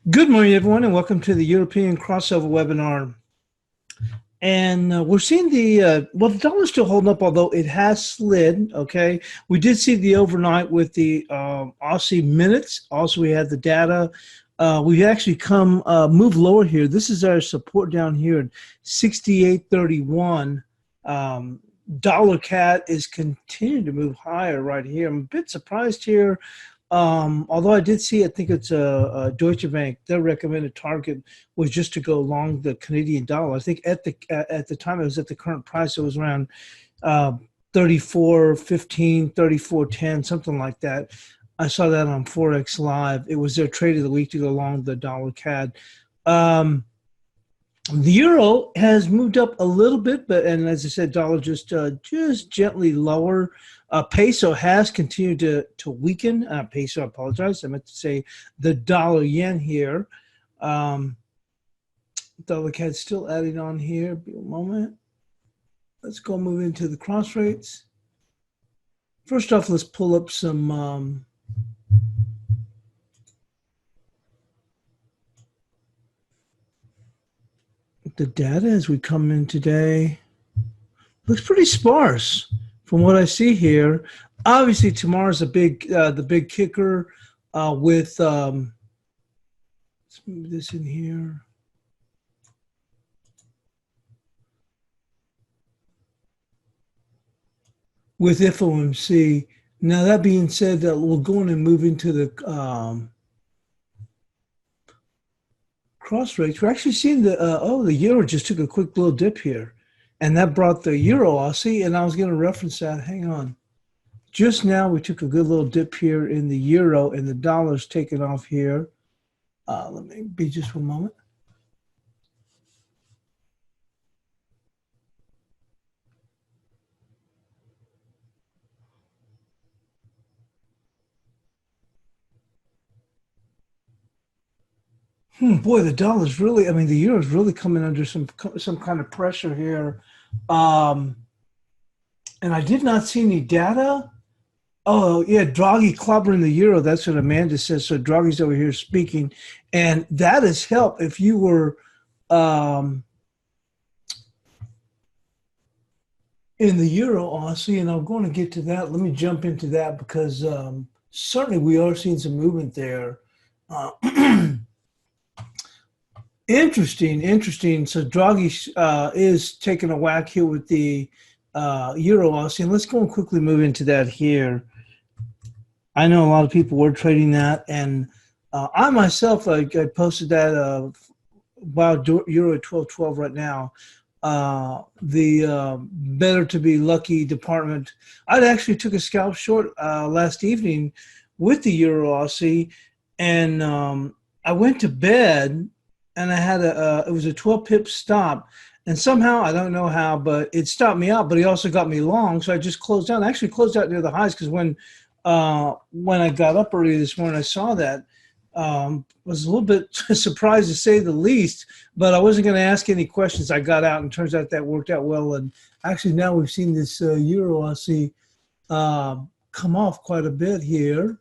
Good morning, everyone, and welcome to the European crossover webinar. And we're seeing the dollar's still holding up, although it has slid. Okay, we did see the overnight with the Aussie minutes. Also, we had the data. We've actually moved lower here. This is our support down here at 68.31. Dollar CAD is continuing to move higher right here. I'm a bit surprised here. Although I did see, I think it's a Deutsche Bank, their recommended target was just to go long the Canadian dollar. I think at the time it was at the current price, it was around 34.15, 34.10, something like that. I saw that on Forex Live. It was their trade of the week to go long the dollar CAD. The euro has moved up a little bit, and as I said, dollar just gently lower. Peso has continued to weaken. Peso, I apologize. I meant to say the dollar yen here. Dollar CAD still adding on here. Be a moment. Let's go move into the cross rates. First off, let's pull up some the data as we come in today. Looks pretty sparse from what I see here. Obviously, tomorrow's the big kicker with let's move this in here. With FOMC. Now, that being said, we'll go in and move into the cross rates. We're actually seeing the euro just took a quick little dip here, and that brought the euro Aussie, and I was going to reference that. Hang on. Just now, we took a good little dip here in the euro, and the dollar's taken off here. Let me be just one moment. Boy, the dollar's really, I mean, the euro is really coming under some kind of pressure here. And I did not see any data. Oh, yeah, Draghi clobbering the euro. That's what Amanda says. So Draghi's over here speaking. And that has helped if you were in the euro, Aussie, and I'm going to get to that. Let me jump into that because certainly we are seeing some movement there. Interesting. So Draghi is taking a whack here with the euro Aussie, and let's go and quickly move into that here. I know a lot of people were trading that, and I myself, I posted that about euro at 12.12 right now. The better to be lucky department. I actually took a scalp short last evening with the euro Aussie, and I went to bed. And I had it was a 12 pip stop, and somehow, I don't know how, but it stopped me out, but it also got me long. So I just closed out. I actually closed out near the highs because when I got up early this morning, I saw that. Was a little bit surprised to say the least, but I wasn't going to ask any questions. I got out, and turns out that worked out well. And actually now we've seen this euro Aussie come off quite a bit here.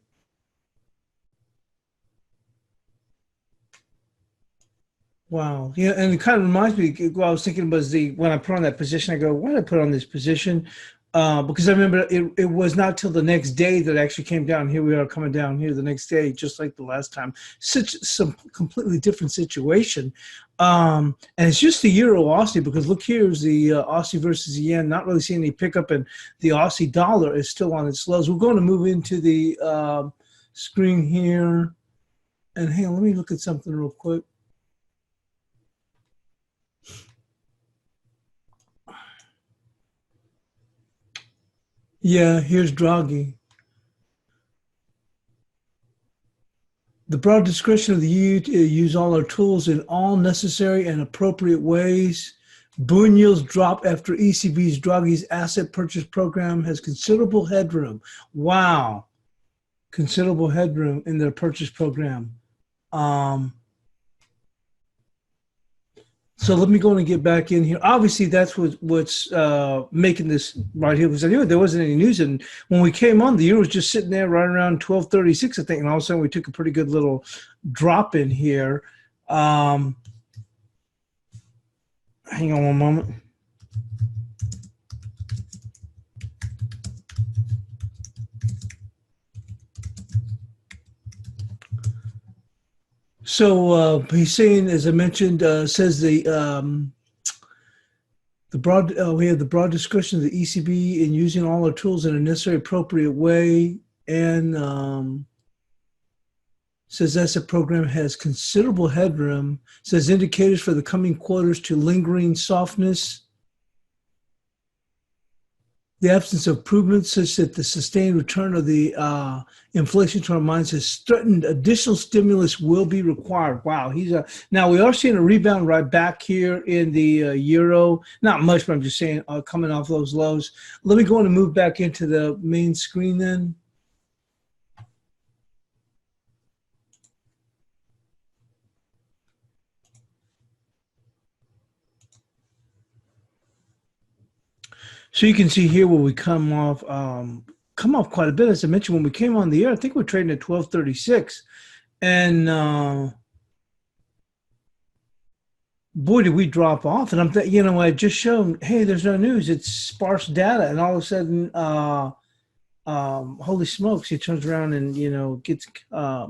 Wow. Yeah, and it kind of reminds me, what I was thinking was when I put on that position, I go, why did I put on this position? Because I remember it was not till the next day that it actually came down. Here we are coming down here the next day, just like the last time. Some completely different situation. And it's just the euro Aussie, because look, here's the Aussie versus the yen, not really seeing any pickup, and the Aussie dollar is still on its lows. We're going to move into the screen here. And hang on, let me look at something real quick. Yeah, here's Draghi. The broad discretion of the EU to use all our tools in all necessary and appropriate ways. Bund yields drop after ECB's Draghi's asset purchase program has considerable headroom. Wow. Considerable headroom in their purchase program. So let me go and get back in here. Obviously, that's what's making this right here, because I knew there wasn't any news. And when we came on, the euro was just sitting there right around 12.36, I think. And all of a sudden, we took a pretty good little drop in here. Hang on one moment. So he's saying, as I mentioned, says we have the broad discretion of the ECB in using all our tools in a necessary, appropriate way, and says asset program has considerable headroom. Says indicators for the coming quarters to lingering softness. The absence of improvements such that the sustained return of the inflation to our minds has threatened additional stimulus will be required. Wow, now we are seeing a rebound right back here in the euro. Not much, but I'm just saying coming off those lows. Let me go on and move back into the main screen then. So you can see here where we come off quite a bit. As I mentioned, when we came on the air, I think we're trading at 12.36, and boy, did we drop off. And I just shown, hey, there's no news. It's sparse data, and all of a sudden, holy smokes! He turns around and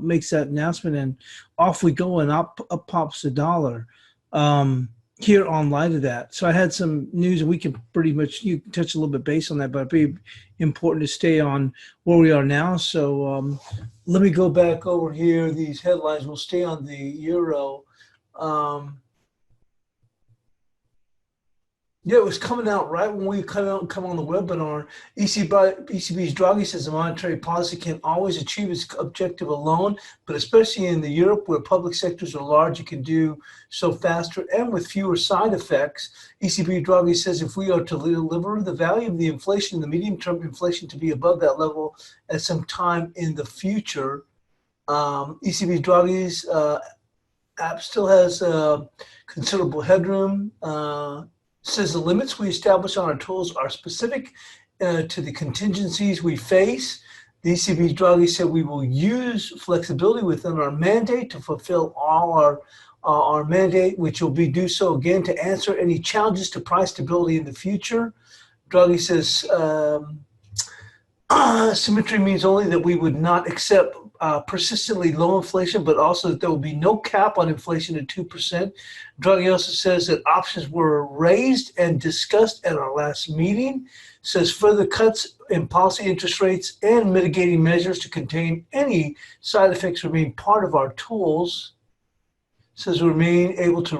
makes that announcement, and off we go, and up pops the dollar. Here on light of that. So I had some news, and we can pretty much, you touch a little bit base on that, but it'd be important to stay on where we are now. So let me go back over here. These headlines will stay on the euro. Yeah, it was coming out right when we come on the webinar. ECB's Draghi says the monetary policy can always achieve its objective alone, but especially in the Europe where public sectors are large, it can do so faster and with fewer side effects. ECB Draghi says if we are to deliver the value of the inflation, the medium-term inflation to be above that level at some time in the future, ECB Draghi's app still has considerable headroom. Says the limits we establish on our tools are specific to the contingencies we face. The ECB Draghi said we will use flexibility within our mandate to fulfill all our mandate, which will do so again to answer any challenges to price stability in the future. Draghi says symmetry means only that we would not accept persistently low inflation, but also that there will be no cap on inflation at 2%. Draghi also says that options were raised and discussed at our last meeting. Says further cuts in policy interest rates and mitigating measures to contain any side effects remain part of our tools. Says we remain able to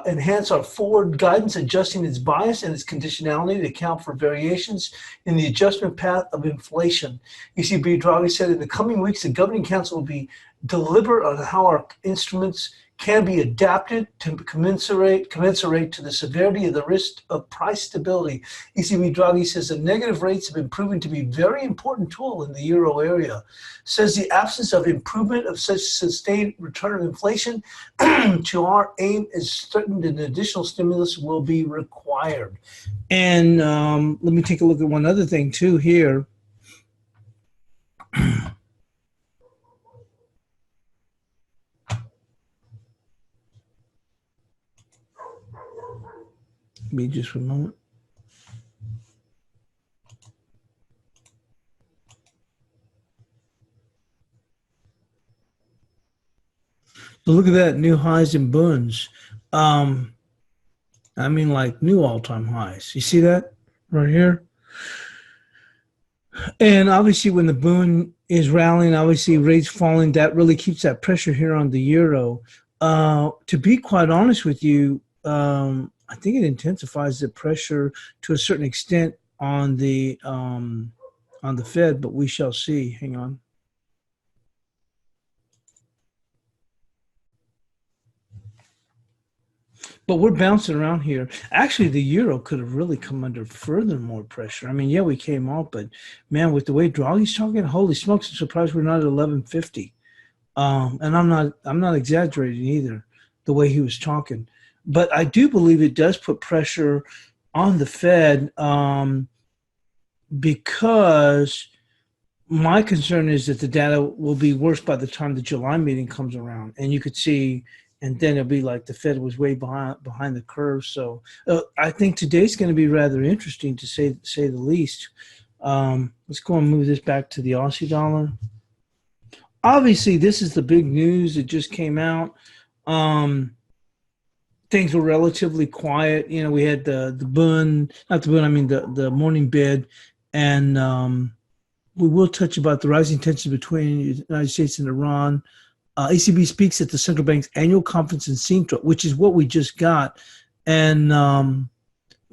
enhance our forward guidance, adjusting its bias and its conditionality to account for variations in the adjustment path of inflation. ECB Draghi said in the coming weeks, the Governing Council will be deliberate on how our instruments can be adapted to commensurate to the severity of the risk of price stability. ECB Draghi says that negative rates have been proven to be a very important tool in the euro area. Says the absence of improvement of such sustained return of inflation to our aim is threatened and additional stimulus will be required. And let me take a look at one other thing too here. Me just for a moment. So look at that, new highs in Bunds. I mean, like new all-time highs. You see that right here? And obviously when the Bund is rallying, obviously rates falling, that really keeps that pressure here on the euro. To be quite honest with you, I think it intensifies the pressure to a certain extent on the Fed, but we shall see. Hang on. But we're bouncing around here. Actually, the euro could have really come under further more pressure. I mean, yeah, we came off, but man, with the way Draghi's talking, holy smokes! I'm surprised we're not at 1150. And I'm not exaggerating either. The way he was talking. but I do believe it does put pressure on the Fed, because my concern is that the data will be worse by the time the July meeting comes around, and you could see, and then it'll be like the Fed was way behind the curve. So I think today's going to be rather interesting, to say the least. Let's go and move this back to the Aussie dollar. Obviously, this is the big news that just came out. Things were relatively quiet. You know, we had the bund, not the bund, I mean the morning bid, and we will touch about the rising tensions between the United States and Iran. ECB speaks at the central bank's annual conference in Sintra, which is what we just got, and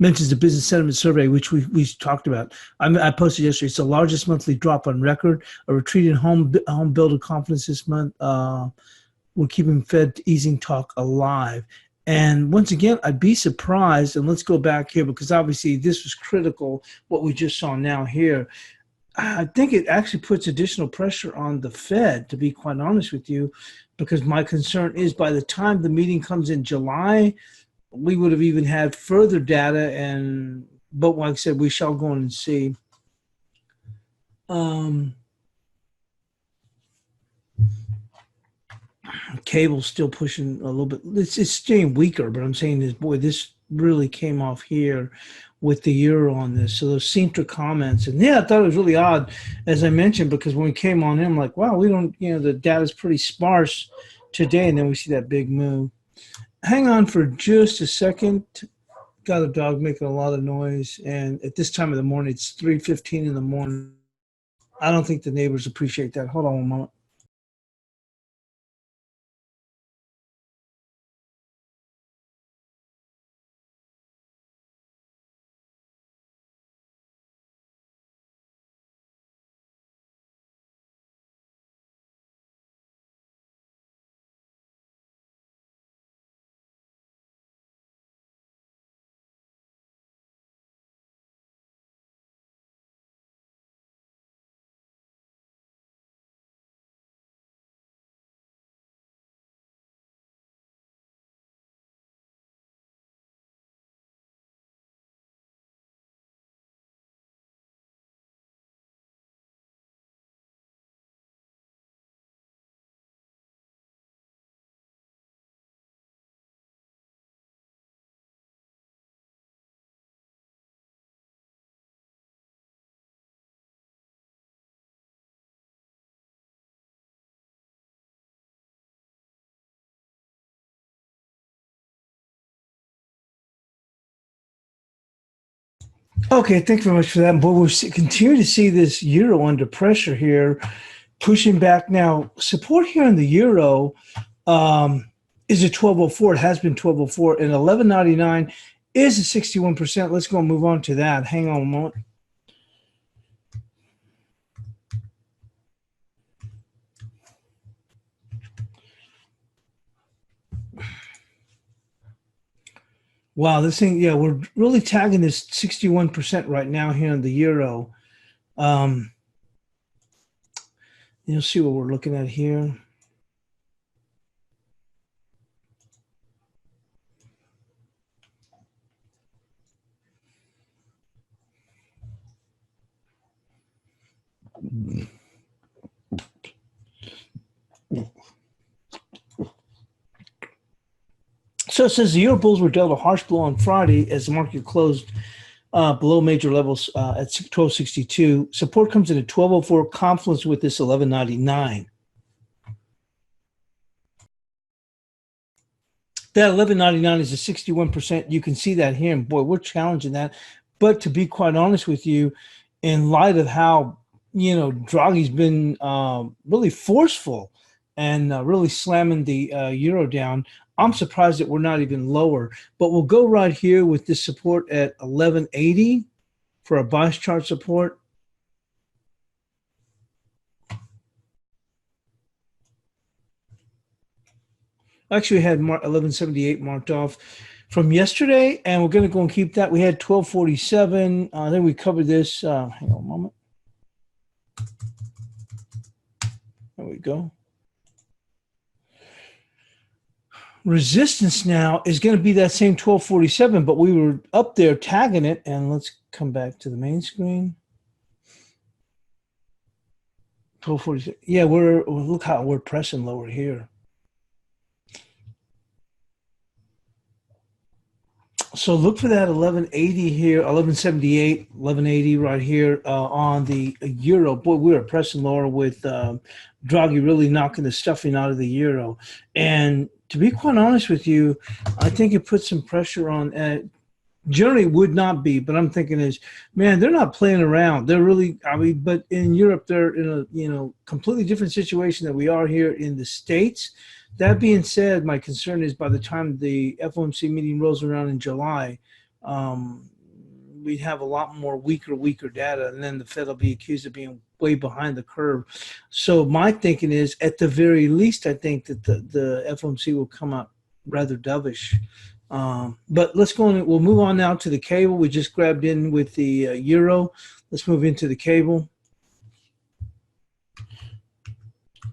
mentions the business sentiment survey, which we talked about. I posted yesterday. It's the largest monthly drop on record. A retreat in home builder confidence this month. We're keeping Fed easing talk alive. And once again, I'd be surprised, and let's go back here because obviously this was critical, what we just saw now here. I think it actually puts additional pressure on the Fed, to be quite honest with you, because my concern is by the time the meeting comes in July, we would have even had further data, but like I said, we shall go on and see. Cable's still pushing a little bit. It's staying weaker, but I'm saying this, boy, this really came off here with the euro on this. So those Sintra comments, and yeah, I thought it was really odd, as I mentioned, because when we came on in, I'm like, wow, we don't, the data's pretty sparse today, and then we see that big move. Hang on for just a second. Got a dog making a lot of noise, and at this time of the morning, it's 3:15 in the morning. I don't think the neighbors appreciate that. Hold on one moment. Okay, thank you very much for that. But we're continue to see this euro under pressure here, pushing back now. Support here in the euro is at 1204. It has been 1204, and 11.99 is a 61%. Let's go and move on to that. Hang on a moment. Wow, this thing, yeah, we're really tagging this 61% right now here in the euro. You'll see what we're looking at here. So it says the euro bulls were dealt a harsh blow on Friday as the market closed below major levels at 1262. Support comes in at 1204, confluence with this 1199. That 11.99 is a 61%. You can see that here, and boy, we're challenging that. But to be quite honest with you, in light of how Draghi's been really forceful and really slamming the euro down, I'm surprised that we're not even lower. But we'll go right here with this support at 11.80 for a bias chart support. Actually, we had 1178 marked off from yesterday, and we're going to go and keep that. We had 1247. Then we covered this. Hang on a moment. There we go. Resistance now is going to be that same 1247, but we were up there tagging it. And let's come back to the main screen. 1246. Yeah, look how we're pressing lower here. So look for that 1180 here, 1178, 1180 right here on the euro. Boy, we were pressing lower with Draghi really knocking the stuffing out of the euro. And to be quite honest with you, I think it put some pressure on. Generally would not be, but I'm thinking is, man, they're not playing around. They're really, I mean, but in Europe, they're in a completely different situation than we are here in the States. That being said, my concern is by the time the FOMC meeting rolls around in July, we'd have a lot more weaker data, and then the Fed will be accused of being way behind the curve. So my thinking is, at the very least, I think that the FOMC will come out rather dovish. But let's go on. We'll move on now to the cable. We just grabbed in with the euro. Let's move into the cable.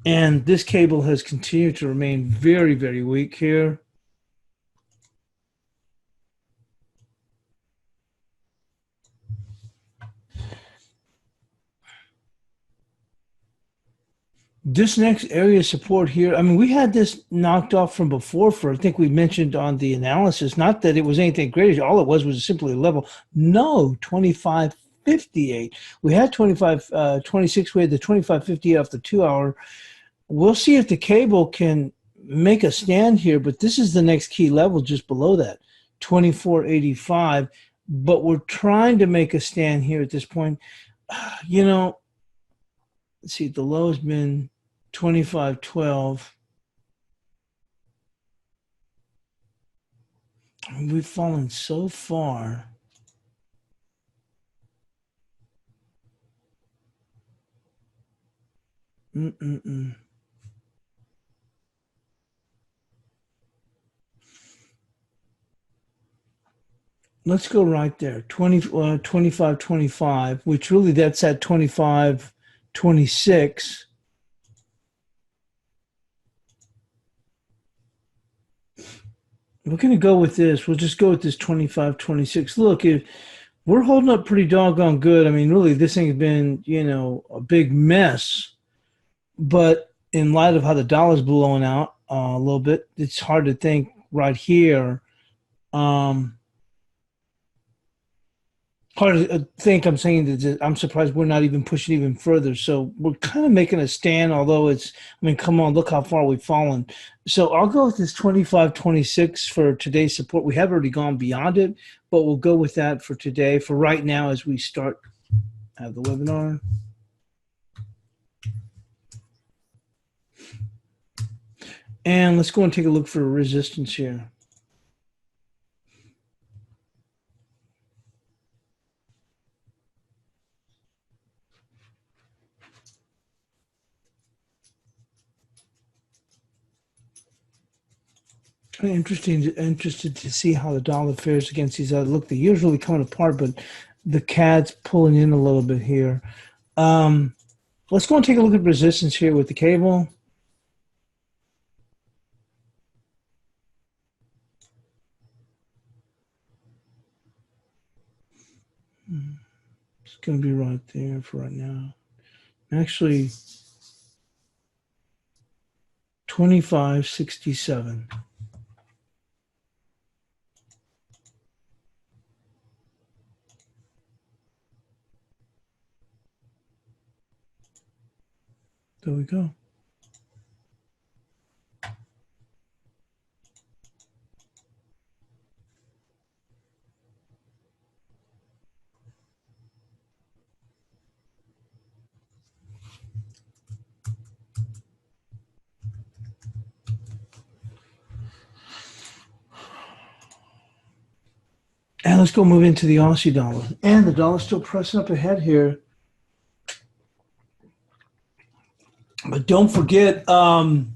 And this cable has continued to remain very, very weak here. This next area of support here, I mean, we had this knocked off from before for, I think we mentioned on the analysis, not that it was anything great. All it was simply a level. No, 25.58. We had 25.26. We had the 25.58 off the 2 hour. We'll see if the cable can make a stand here, but this is the next key level just below that, 24.85. But we're trying to make a stand here at this point. You know, let's see, the low has been 25.12. We've fallen so far. Let's go right there, 25.25, which really that's at 25.26. We're going to go with this. We'll just go with this 25.26. Look, if we're holding up pretty doggone good. I mean, really, this thing has been, a big mess. But in light of how the dollar's blowing out a little bit, it's hard to think right here. Hard to think. I'm saying that I'm surprised we're not even pushing even further. So we're kind of making a stand, although it's, I mean, come on, look how far we've fallen. So I'll go with this 25.26 for today's support. We have already gone beyond it, but we'll go with that for today, for right now as we start the webinar. And let's go and take a look for resistance here. Interested to see how the dollar fares against these other. Look, they're usually coming apart, but the CAD's pulling in a little bit here. Let's go and take a look at resistance here with the cable. It's going to be right there for right now. Actually, 25.67. There we go. And let's go move into the Aussie dollar. And the dollar's still pressing up ahead here. But don't forget that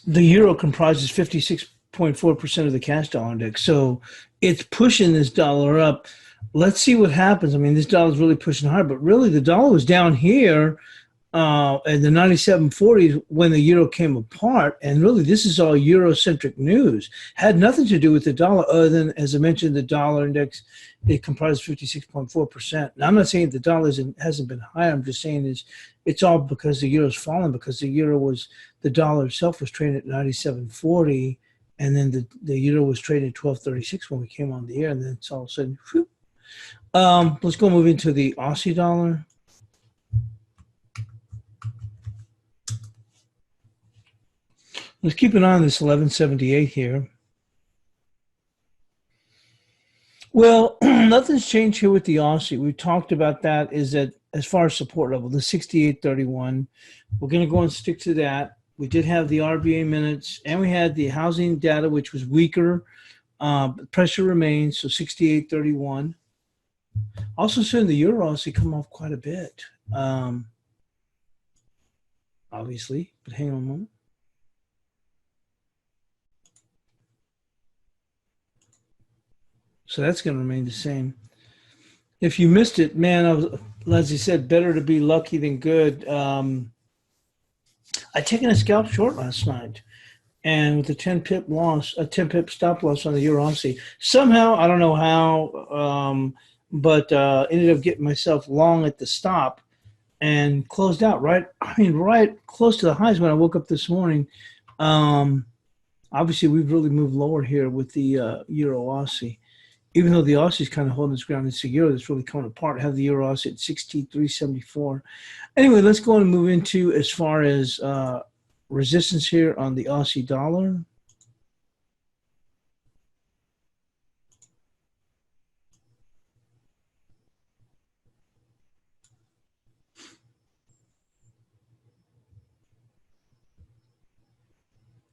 the euro comprises 56.4% of the cash dollar index. So it's pushing this dollar up. let's see what happens. I mean, this dollar is really pushing hard, but really the dollar was down here at the 97.40 when the euro came apart. And really, this is all Eurocentric news. Had nothing to do with the dollar other than, as I mentioned, the dollar index, it comprises 56.4%. Now, I'm not saying the dollar hasn't been higher. I'm just saying it's all because the euro's fallen, because the dollar itself was trading at 97.40. And then the euro was trading at 12.36 when we came on the air. And then it's all of a sudden, whew. Let's go move into the Aussie dollar. Let's keep an eye on this 1178 here. Well, nothing's changed here with the Aussie. We talked about that, is that as far as support level, the 68.31, we're going to go and stick to that. We did have the RBA minutes, and we had the housing data, which was weaker. Pressure remains, so 68.31. Also seeing the euro Aussie come off quite a bit, obviously, but hang on a moment. So that's going to remain the same. If you missed it, man, as I said, better to be lucky than good. I taken a scalp short last night, and with a 10 pip loss, a 10 pip stop loss on the euro Aussie. Somehow, I don't know how, but ended up getting myself long at the stop and closed out right close to the highs when I woke up this morning. Obviously, we've really moved lower here with the euro Aussie. Even though the Aussie is kind of holding its ground, it's the euro that's really coming apart. Have the euro Aussie at 63.74. Anyway, let's go and move into as far as resistance here on the Aussie dollar.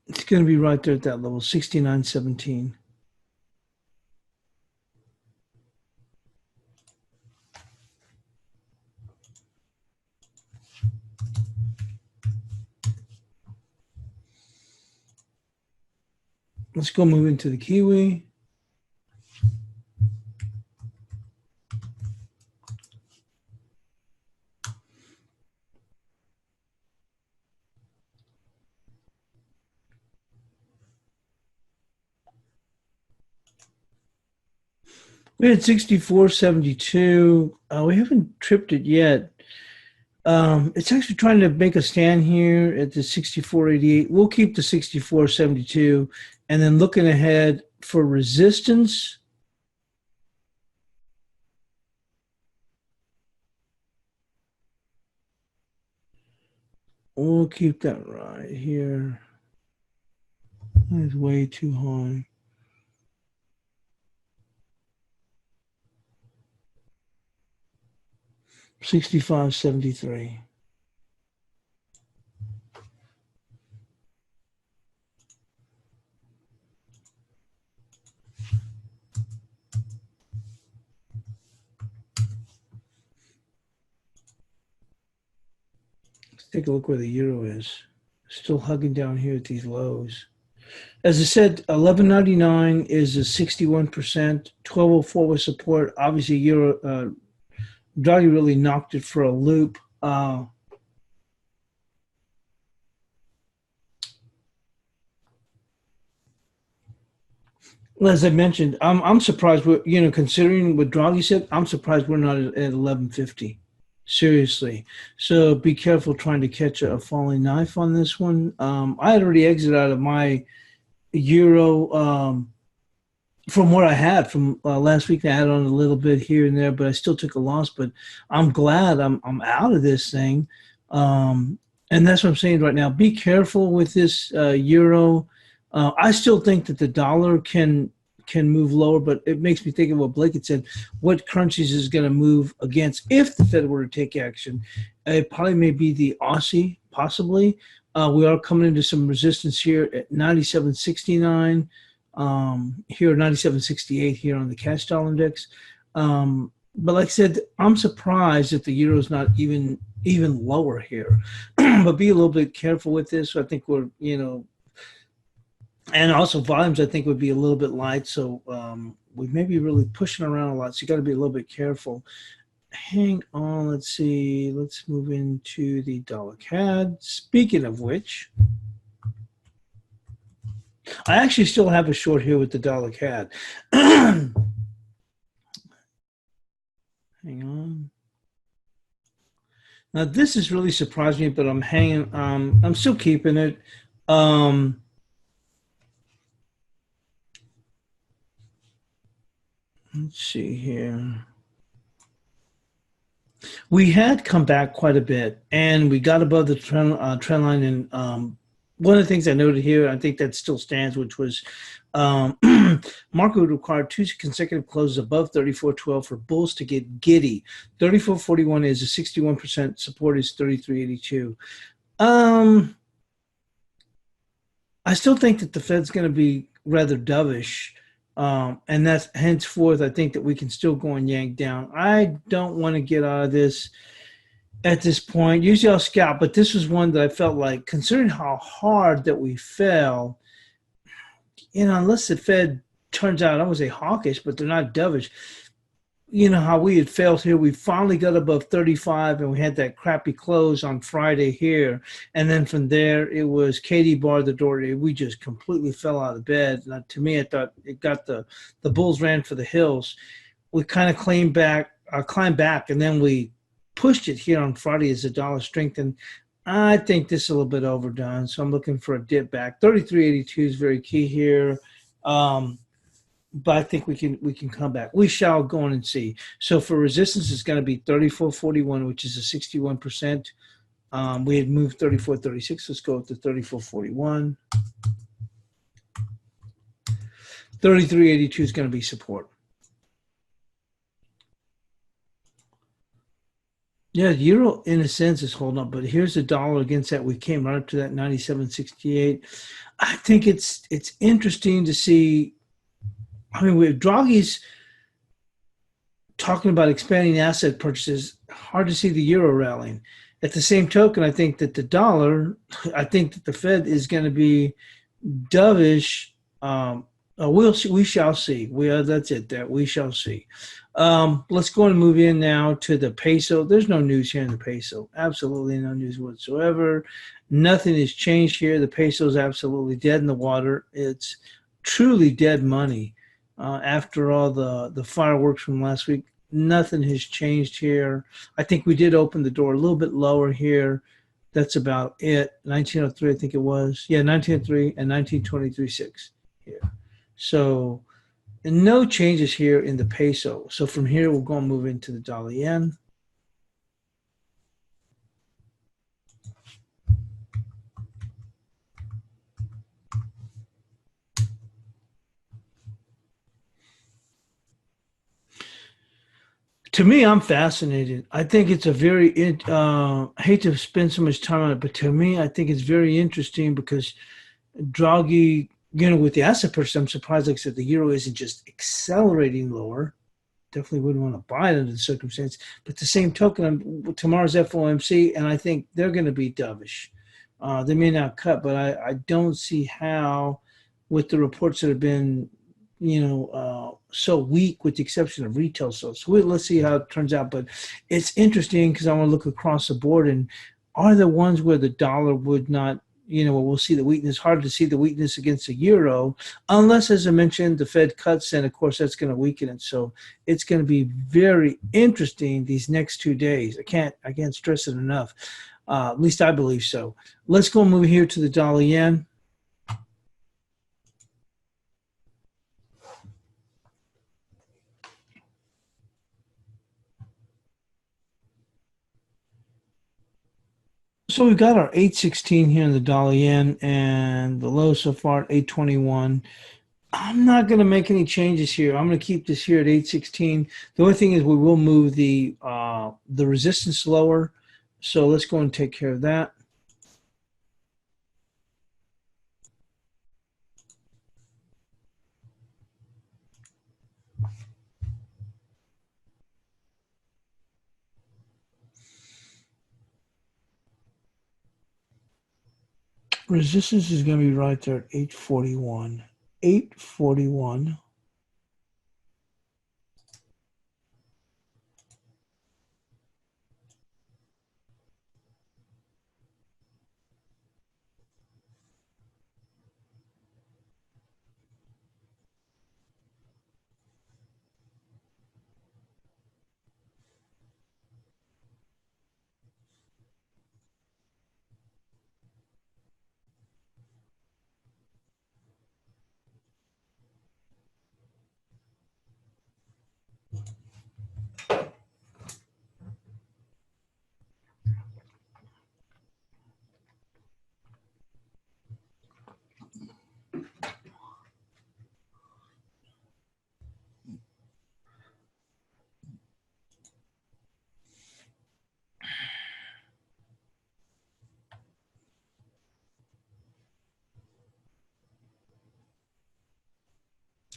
It's going to be right there at that level, 69.17. Let's go move into the Kiwi. We had 64.72. We haven't tripped it yet. It's actually trying to make a stand here at the 64.88. We'll keep the 64.72, and then looking ahead for resistance. We'll keep that right here. It's way too high. 65.73. Let's take a look where the euro is. Still hugging down here at these lows. As I said, 11.99 is a 61%. 12.04 was support. Obviously, euro Draghi really knocked it for a loop. As I mentioned, I'm surprised. Considering what Draghi said, I'm surprised we're not at 11.50. Seriously. So be careful trying to catch a falling knife on this one. I had already exited out of my euro from what I had from last week. I had on a little bit here and there, but I still took a loss. But I'm glad I'm out of this thing. And that's what I'm saying right now. Be careful with this euro. I still think that the dollar can move lower, but it makes me think of what Blake had said. What currencies is going to move against if the Fed were to take action? It probably may be the Aussie, possibly. We are coming into some resistance here at 97.69. Here 97.68 here on the cash dollar index. But like I said, I'm surprised that the euro is not even lower here. But be a little bit careful with this. I think we're And also volumes, I think, would be a little bit light. So we may be really pushing around a lot. So you got to be a little bit careful. Hang on. Let's see. Let's move into the dollar CAD. Speaking of which, I actually still have a short here with the dollar CAD. Hang on. Now this has really surprised me, but I'm hanging. I'm still keeping it. Um, let's see here. We had come back quite a bit, and we got above the trend line. And one of the things I noted here, I think that still stands, which was market would require 2 consecutive closes above 34.12 for bulls to get giddy. 34.41 is a 61% support is 33.82. I still think that the Fed's going to be rather dovish. And that's henceforth, I think that we can still go and yank down. I don't want to get out of this at this point. Usually I'll scalp, but this was one that I felt like, considering how hard that we fell, unless the Fed turns out, I would say hawkish, but they're not dovish. How we had failed here. We finally got above 35 and we had that crappy close on Friday here. And then from there, it was Katie barred the door. We just completely fell out of bed. And to me, I thought it got the bulls ran for the hills. We kind of climbed back, and then we pushed it here on Friday as the dollar strengthened. I think this is a little bit overdone. So I'm looking for a dip back. 33.82 is very key here. But I think we can come back. We shall go on and see. So for resistance, it's going to be 34.41, which is a 61%. We had moved 34.36. Let's go with the 34.41. 33.82 is going to be support. Yeah, the euro in a sense is holding up, but here's the dollar against that. We came right up to that 97.68. I think it's interesting to see. I mean, with Draghi's talking about expanding asset purchases, hard to see the euro rallying. At the same token, I think that I think that the Fed is going to be dovish. We shall see. That's it. That we shall see. Let's go and move in now to the peso. There's no news here in the peso. Absolutely no news whatsoever. Nothing has changed here. The peso is absolutely dead in the water. It's truly dead money. After all the fireworks from last week, nothing has changed here. I think we did open the door a little bit lower here. That's about it. 1903, I think it was. Yeah, 1903 and 1923.6 here. So no changes here in the peso. So from here, we'll go and move into the dollar yen. To me, I'm fascinated. I think it's a very, I hate to spend so much time on it, but to me, I think it's very interesting because Draghi, with the asset purchase, I'm surprised, like I said, the euro isn't just accelerating lower. Definitely wouldn't want to buy it under the circumstance. But the same token, tomorrow's FOMC, and I think they're going to be dovish. They may not cut, but I don't see how, with the reports that have been, so weak, with the exception of retail sales. So let's see how it turns out. But it's interesting because I want to look across the board, and are there ones where the dollar would not, we'll see the weakness. Hard to see the weakness against the euro, unless, as I mentioned, the Fed cuts, and of course that's going to weaken it. So it's going to be very interesting these next 2 days. I can't stress it enough. At least I believe so. Let's go move here to the dollar yen. So we've got our 816 here in the dollar yen, and the low so far at 821. I'm not going to make any changes here. I'm going to keep this here at 816. The only thing is we will move the resistance lower. So let's go and take care of that. Resistance is going to be right there at 841. 841.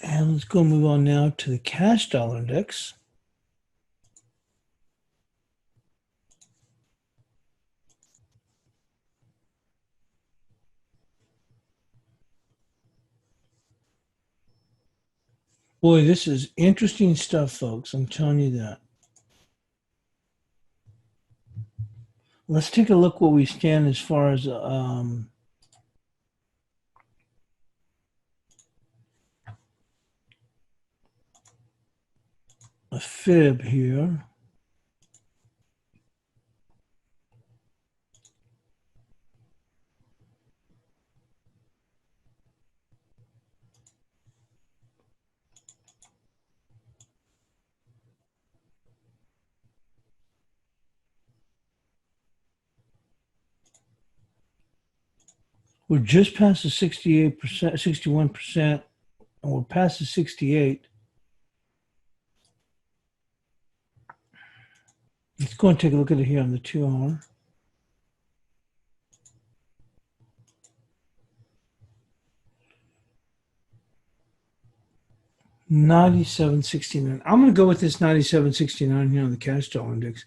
And let's go move on now to the cash dollar index. Boy, this is interesting stuff, folks. I'm telling you that. Let's take a look where we stand as far as a fib here. We're just past the 68%, 61%, and we're past the 68. Let's go and take a look at it here on the 2-hour. $97.69. I'm going to go with this $97.69 here on the cash dollar index.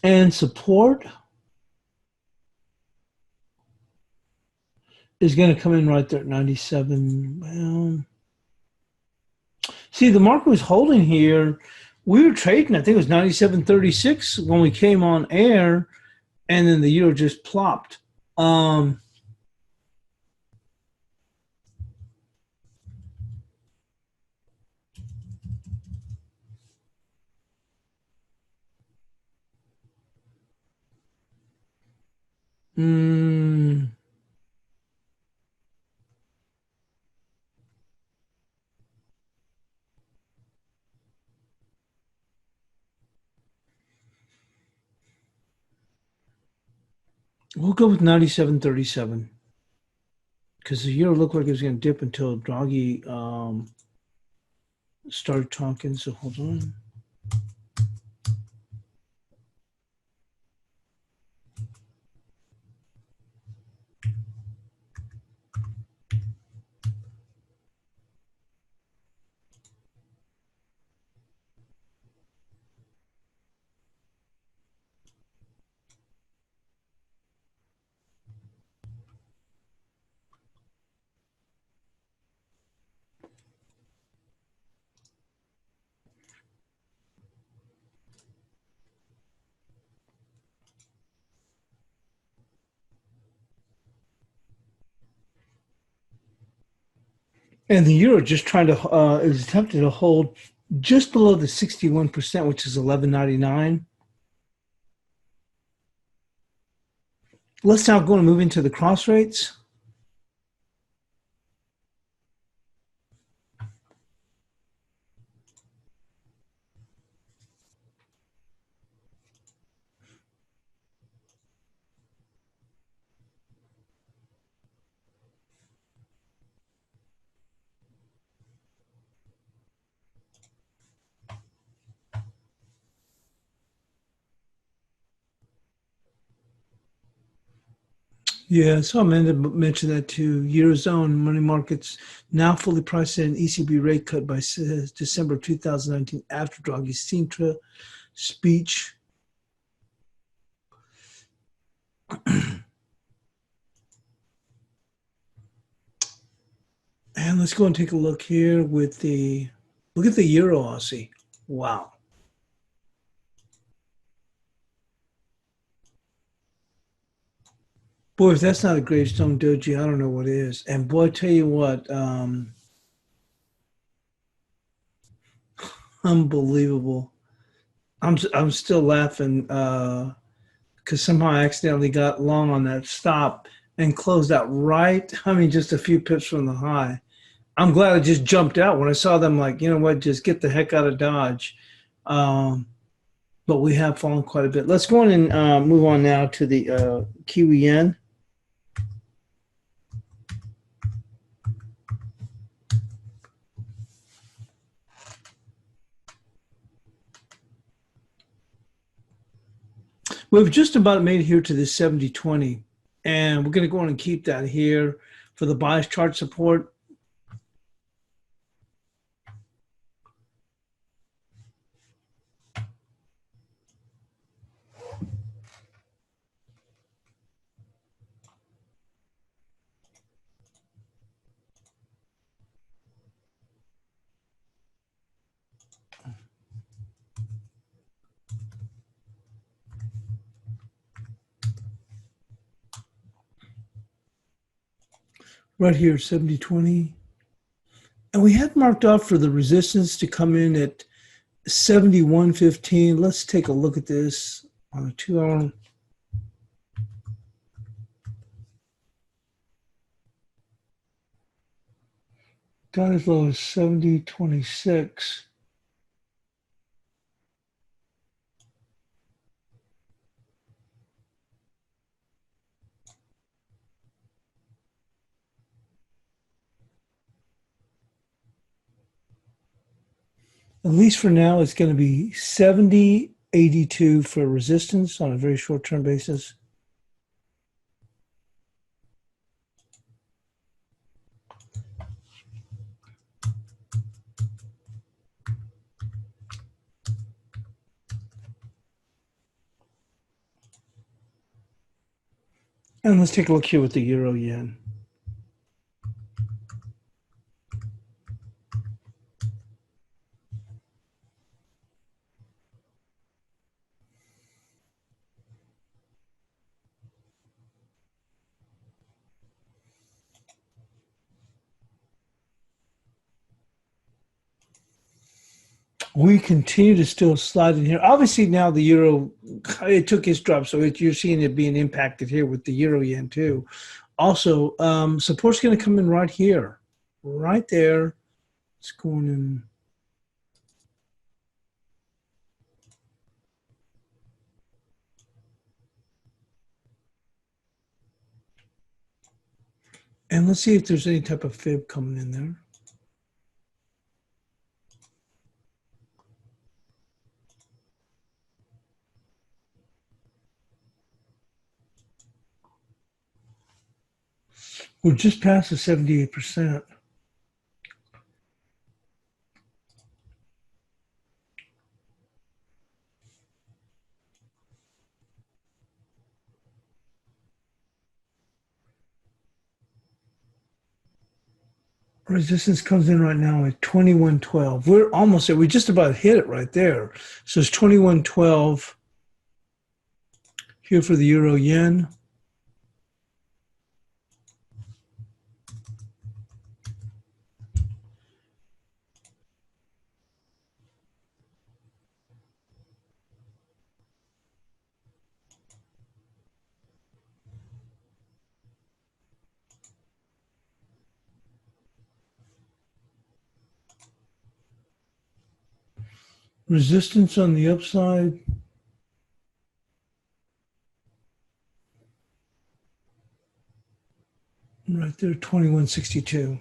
And support is going to come in right there at 97. Well, see, the market was holding here. We were trading, I think it was 97.36 when we came on air, and then the euro just plopped. We'll go with 97.37 because the euro looked like it was going to dip until Draghi started talking. So hold on. And the euro just trying to is attempting to hold just below the 61%, which is 11.99. Let's now go and move into the cross rates. Yeah, so I meant to mention that too. Eurozone money markets now fully priced in ECB rate cut by December 2019 after Draghi's Sintra speech. And let's go and take a look here with look at the Euro Aussie. Wow. Boy, if that's not a gravestone doji, I don't know what is. And boy, I tell you what, unbelievable. I'm still laughing because somehow I accidentally got long on that stop and closed out right. I mean, just a few pips from the high. I'm glad I just jumped out when I saw them. Like, you know what, just get the heck out of Dodge. Um, but we have fallen quite a bit. Let's go on and move on now to the Kiwi yen. We've just about made it here to the 70-20, and we're going to go on and keep that here for the bias chart support. Right here, 70-20. And we had marked off for the resistance to come in at 71.15. Let's take a look at this on a 2-hour. Got as low as 70.26. At least for now, it's going to be 70.82 for resistance on a very short-term basis. And let's take a look here with the euro yen. We continue to still slide in here. Obviously, now the euro, it took its drop, so you're seeing it being impacted here with the euro yen too. Also, support's going to come in right here, right there. It's going in. And let's see if there's any type of fib coming in there. We're just past the 78%. Resistance comes in right now at 21.12. We're almost there. We just about hit it right there. So it's 21.12 here for the euro yen. Resistance on the upside. Right there, 21.62.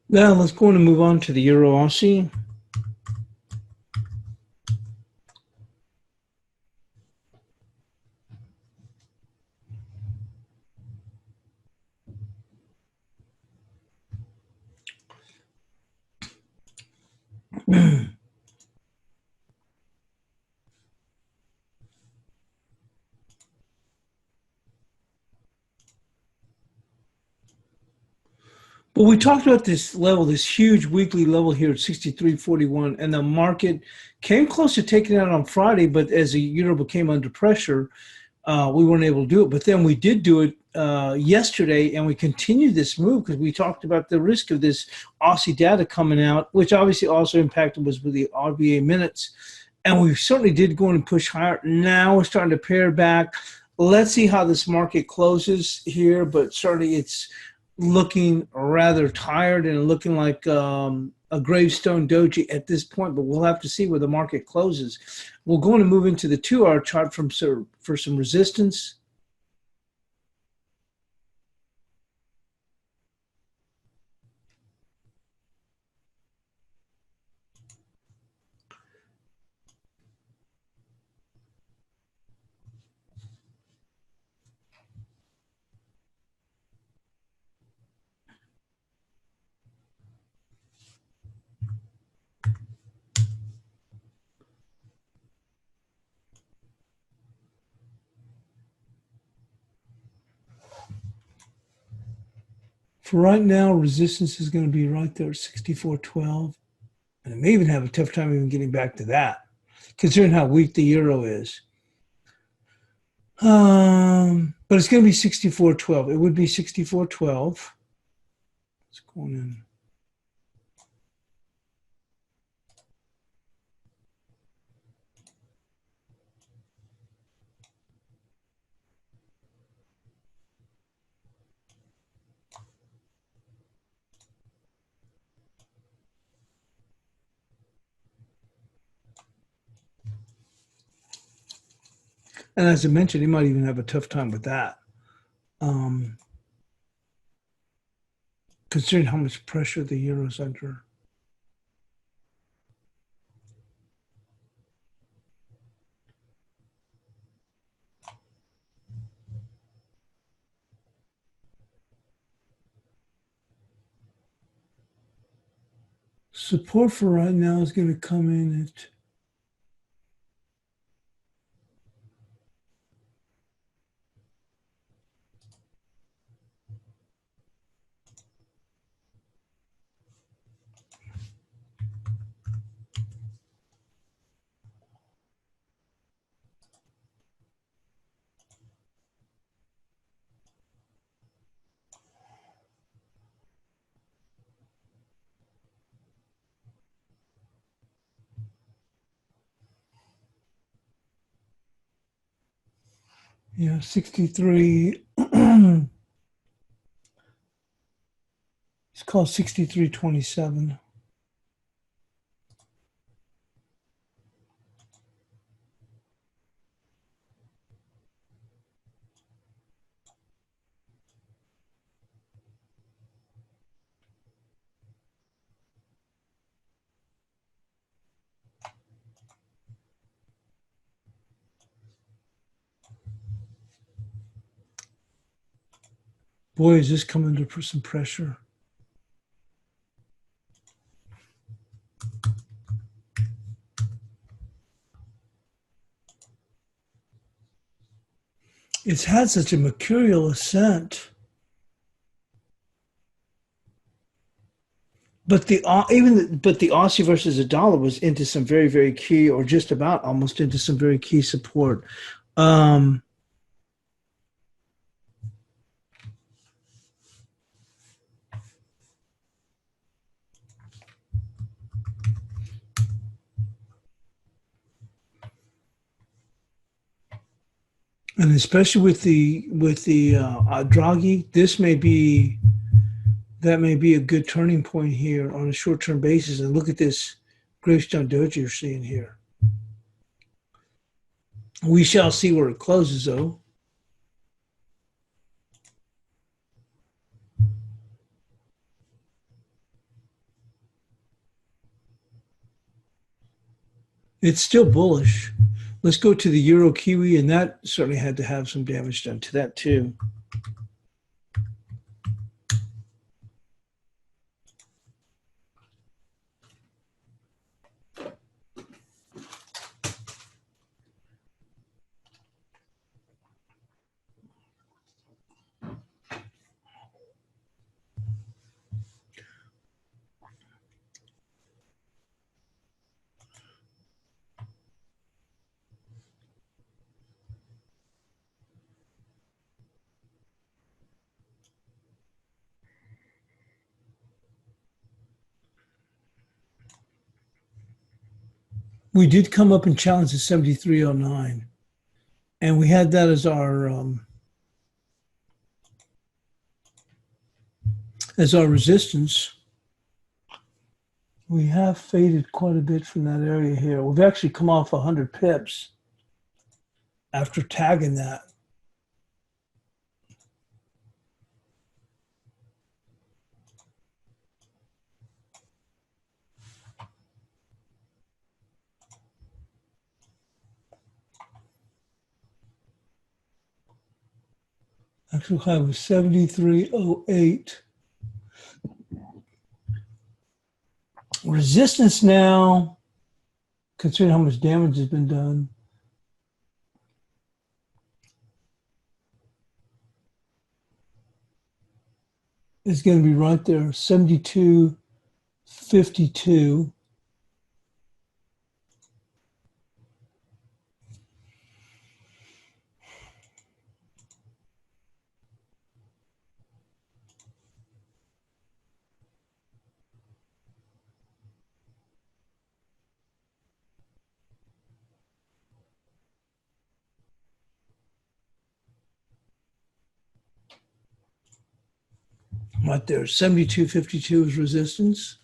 Now let's go on and move on to the Euro Aussie. Well, we talked about this level, this huge weekly level here at 63.41, and the market came close to taking it out on Friday, but as the euro became under pressure, we weren't able to do it. But then we did do it yesterday, and we continued this move because we talked about the risk of this Aussie data coming out, which obviously also impacted was with the RBA minutes. And we certainly did go in and push higher. Now we're starting to pare back. Let's see how this market closes here, but certainly it's looking rather tired and looking like a gravestone doji at this point, but we'll have to see where the market closes. We're going to move into the 2-hour chart for some resistance. For right now, resistance is going to be right there at 64.12. And it may even have a tough time even getting back to that, considering how weak the euro is. But it's going to be 64.12. It would be 64.12. Let's go on in. And as I mentioned, he might even have a tough time with that, considering how much pressure the euro is under. Support for right now is going to come in at yeah, 63. It's called 63.27. Boy, is this coming under some pressure. It's had such a mercurial ascent. But the Aussie versus the dollar was into some very, very key, or just about almost into some very key support. Um, and especially with the Draghi, that may be a good turning point here on a short-term basis. And look at this gravestone doji you're seeing here. We shall see where it closes, though. It's still bullish. Let's go to the Euro Kiwi, and that certainly had to have some damage done to that too. We did come up and challenge the 7309, and we had that as our resistance. We have faded quite a bit from that area here. We've actually come off 100 pips after tagging that. Actual high was 7308. Resistance now, considering how much damage has been done, is going to be right there, 7252. Right there, 7252 is resistance.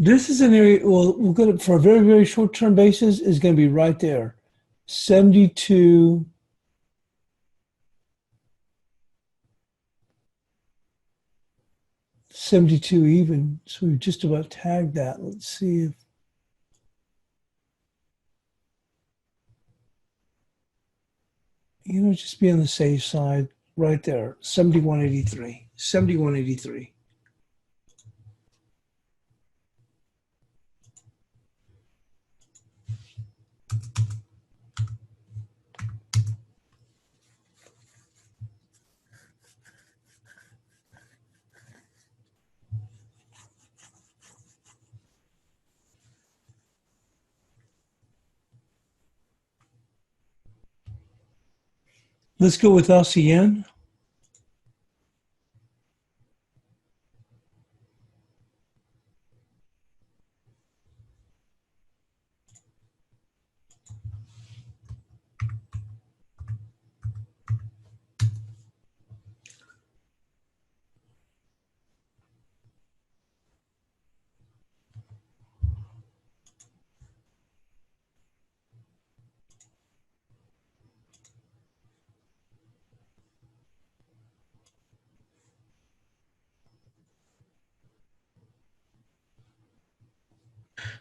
This is an area, well, we're going to, for a very, very short-term basis, is going to be right there. 72, 72 even. So we've just about tagged that. Let's see if, just be on the safe side right there. 7183, 7183. Let's go with LCN.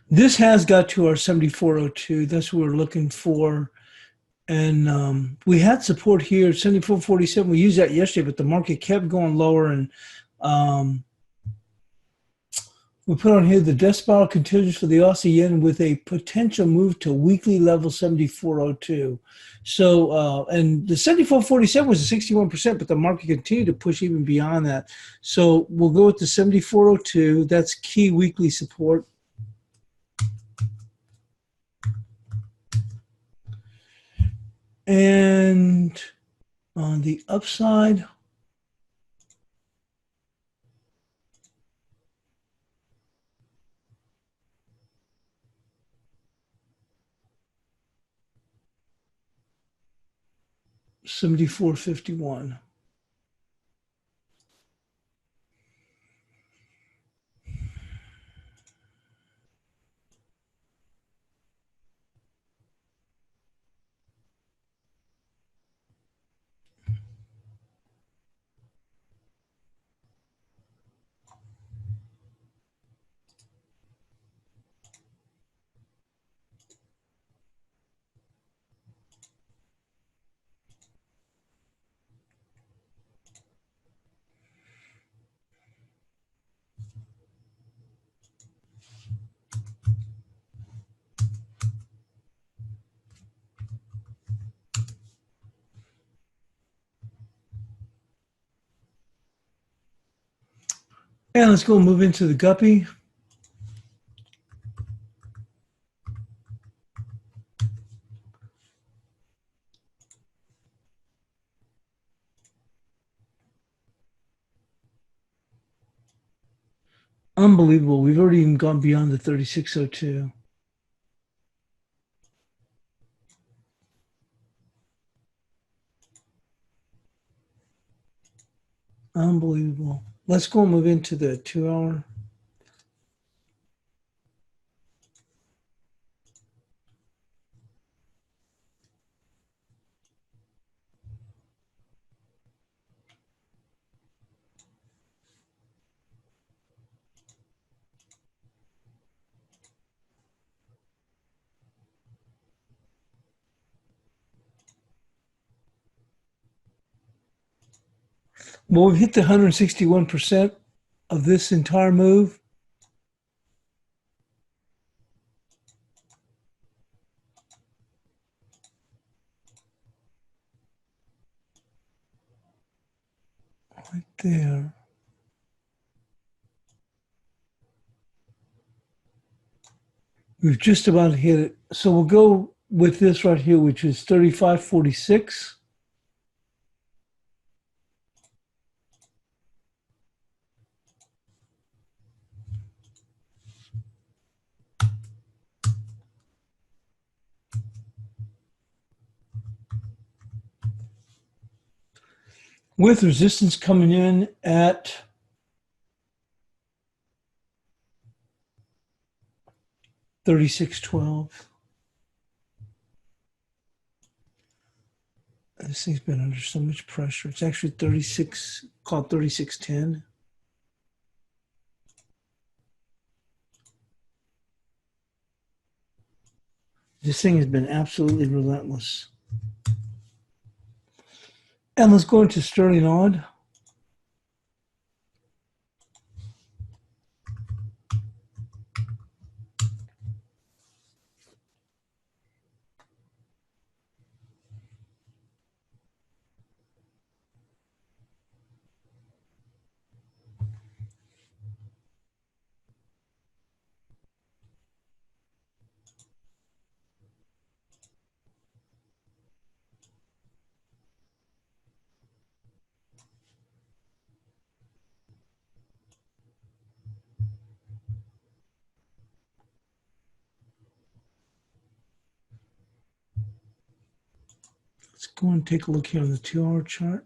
This has got to our 7402. That's what we're looking for. And we had support here, 7447. We used that yesterday, but the market kept going lower. And we put on here the death spiral continues for the Aussie yen with a potential move to weekly level 7402. So, and the 7447 was a 61%, but the market continued to push even beyond that. So we'll go with the 7402. That's key weekly support. And on the upside, 74.51. And let's go move into the guppy. Unbelievable. We've already even gone beyond the 3602. Unbelievable. Let's go and move into the 2 hour. Well, we've hit the 161% of this entire move. Right there. We've just about hit it. So we'll go with this right here, which is 35.46. With resistance coming in at 36.12. This thing's been under so much pressure. It's actually 36, called 36.10. This thing has been absolutely relentless. And let's go into sterling odd. Let's go and take a look here on the 2 hour chart.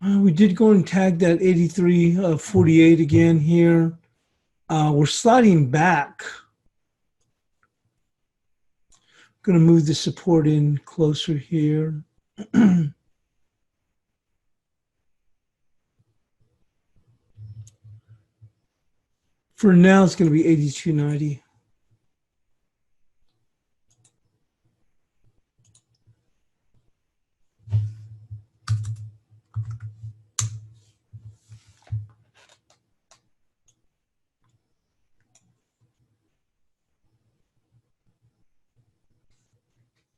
We did go and tag that 83.48 again here. We're sliding back. Going to move the support in closer here. For now, it's going to be 82.90.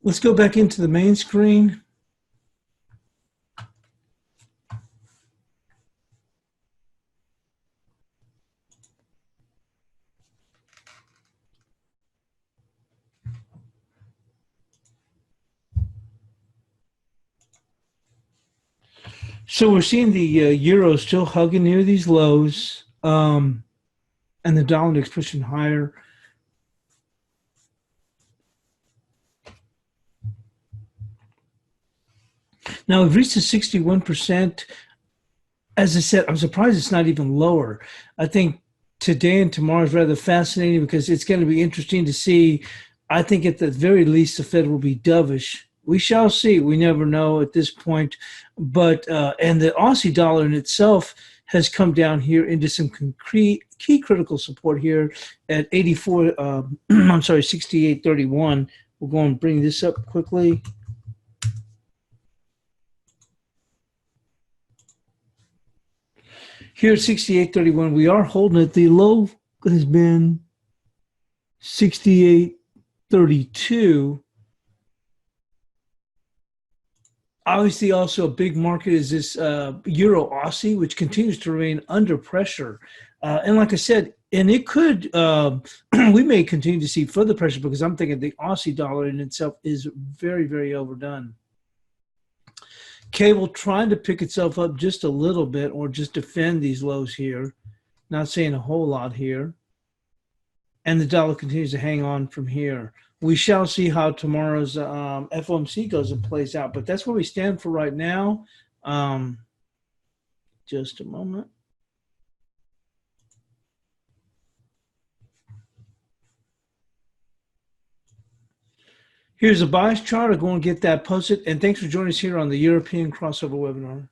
Let's go back into the main screen. So we're seeing the euro still hugging near these lows. and the dollar index pushing higher. Now we've reached the 61%. As I said, I'm surprised it's not even lower. I think today and tomorrow is rather fascinating because it's going to be interesting to see. I think at the very least, the Fed will be dovish. We shall see. We never know at this point. But and the Aussie dollar in itself has come down here into some concrete key critical support here at 84. I'm sorry, 68.31. We'll go and bring this up quickly. Here at 68.31, we are holding it. The low has been 68.32. Obviously, also a big market is this Euro Aussie, which continues to remain under pressure. And like I said, and it could, we may continue to see further pressure because I'm thinking the Aussie dollar in itself is very, very overdone. Cable trying to pick itself up just a little bit or just defend these lows here. Not saying a whole lot here. And the dollar continues to hang on from here. We shall see how tomorrow's FOMC goes and plays out. But that's where we stand for right now. Just a moment. Here's a bias chart. I'll go and get that posted. And thanks for joining us here on the European Crossover Webinar.